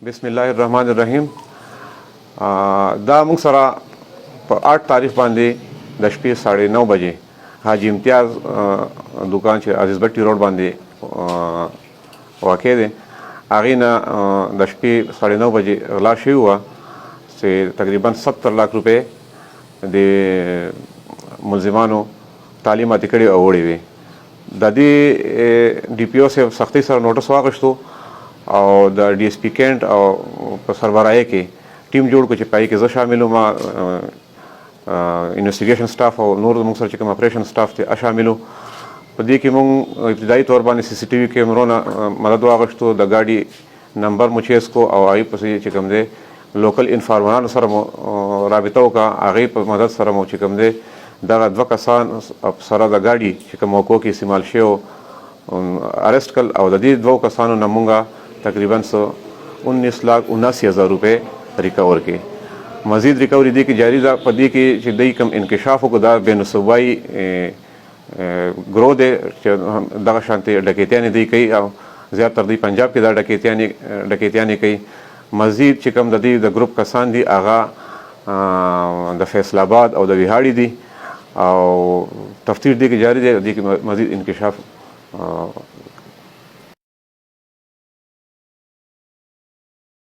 بسم الله الرحمن الرحیم. دا موږ سره په 8 تاریخ باندې د شپې 9:30 بجې حاجی امتیاز دکان چې عزیز بټي روډ باندې واقع دی، هغې نه د شپې 9:30 بجې غلا شوې وه چې تقریبا 70 लाख روپۍ د ملزمانو تعلیماتي کړي او وړې وې. د دې ډي پی او صاحب سختۍ سره نوټس واخیستو او د ډي اس پي کینټ او په سربراهۍ کې ټیم جوړ کړو چې پای کې زه شامل وم، انویسټیګیشن سټاف او نور زموږ سره چې کوم اپریشن سټاف دی شامل وو. په دې کې موږ ابتدایي طور باندې سی سی ټي وي کیمرو نه مدد واخیستو، د ګاډي نمبر مو چیز کو او هغې پسې چې کوم دی لوکل انفارمرانو سره مو رابطه وکړه، هغې په مدد سره مو چې کوم دی دغه 2 کسان سره د ګاډي چې کوم موقعو کې استعمال شوی ارسټ کړل او د دې 2 کسانو نه موږ تقریبا 19,79,000 روپۍ ریکور کړي. مزید ریکوري دی کې جاری ده. په دې کې چې دوی کوم انکشاف وکړو دا بین الصوبایي ګروه دی چې دغه شانتې ډکیتیانې دوی کوي او زیاتره دوی پنجاب کې دا ډکیتیانې کوي. مزید چې کوم د دې د ګروپ کسان دي هغه د فیصل آباد او د ویهاړي دي او تفتیش دې کې جاری دی. دې کې مزید انکشاف